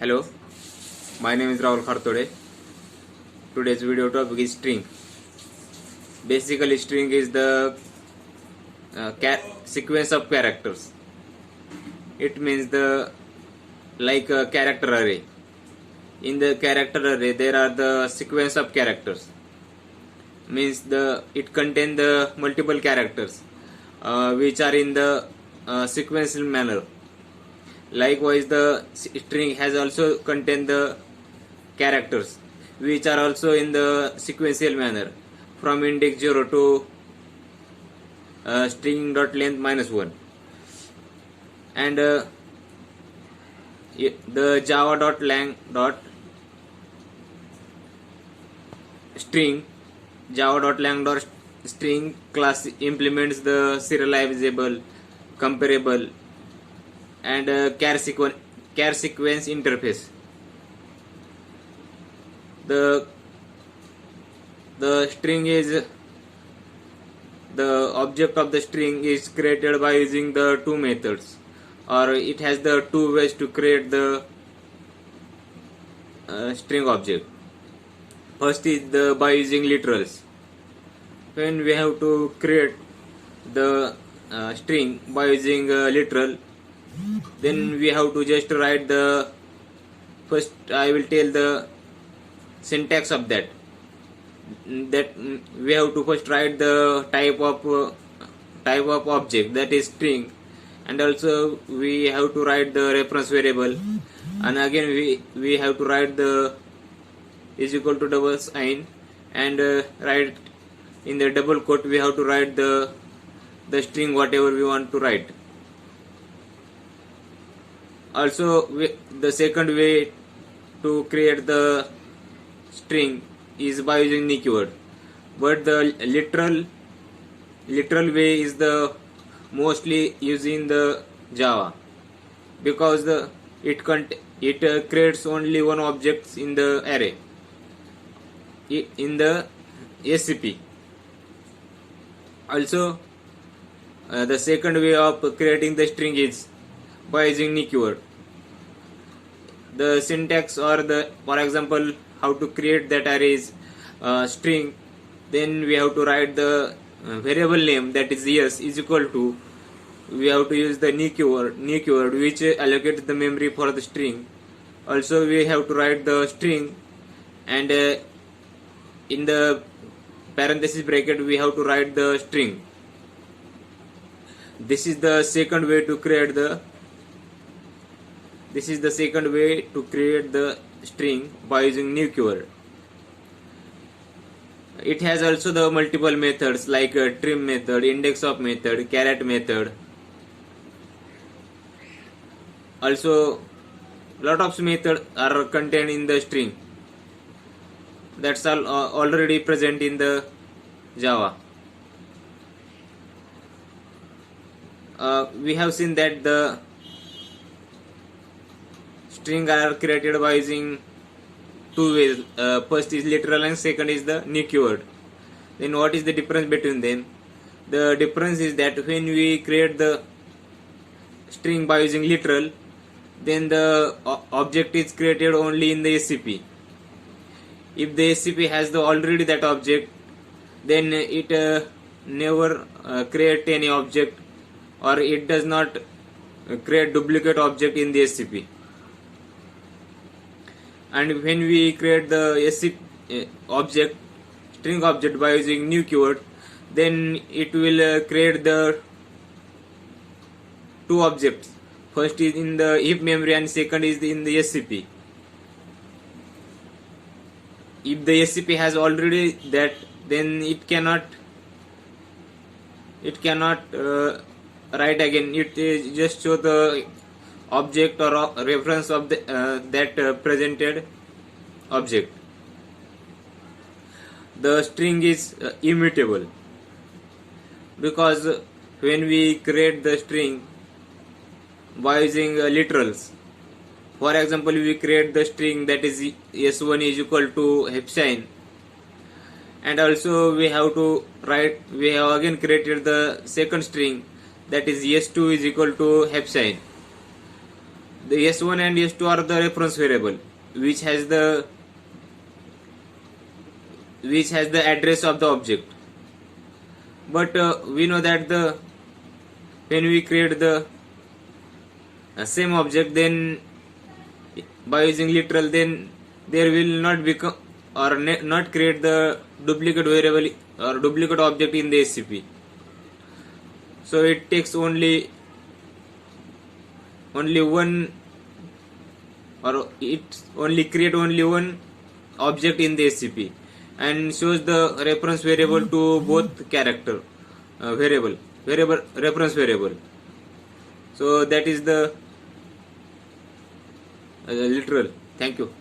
Hello, my name is Rahul Khartode. Today's video topic is string. Basically, string is the sequence of characters. It means like a character array. In the character array, there are the sequence of characters. Means it contains the multiple characters which are in the sequential manner. Likewise, the string has also contained the characters which are also in the sequential manner from index 0 to string dot length -1. And the java dot lang dot string class implements the serializable, comparable, and char sequence interface. The string is the object of the string is created by using the two methods, or it has the two ways to create the string object. First is by using literals. When we have to create the string by using literal, then we have to just write the first. I will tell the syntax of that we have to first write the type of object, that is string, and also we have to write the reference variable, and again we have to write the is equal to double sign, and write in the double quote we have to write the string whatever we want to write. Also, the second way to create the string is by using new keyword, but the literal way is the mostly using the Java, because it creates only one object in the array in the SCP. Also, the second way of creating the string is by using new keyword. The syntax, or for example, how to create that array is string. Then we have to write the variable name, that is yes is equal to, we have to use the new keyword which allocates the memory for the string. Also, we have to write the string, and in the parenthesis bracket we have to write the string. This is the second way to create the string by using new keyword. It has also the multiple methods like trim method, index of method, caret method. Also, lot of methods are contained in the string. That's all already present in the Java. We have seen that the string are created by using two ways. First is literal and second is the new keyword. Then what is the difference between them? The difference is that when we create the string by using literal, then the object is created only in the SCP. If the SCP has already that object, then it never create any object, or it does not create duplicate object in the SCP. And when we create the SCP string object by using new keyword, then it will create the two objects. First is in the heap memory and second is in the SCP. If the SCP has already that, then it cannot write again. It just show the object or reference of that presented object. The string is immutable, because when we create the string by using literals, for example, we create the string that is s1 is equal to hepsine, and also we have again created the second string, that is s2 is equal to hepsine. the s1 and s2 are the reference variable which has the address of the object. But we know that when we create the same object, then by using literal, then there will not become or not create the duplicate variable or duplicate object in the SCP. So it takes only one, or it only create only one object in the SCP and shows the reference variable to both character variable reference variable. So that is the literal. Thank you.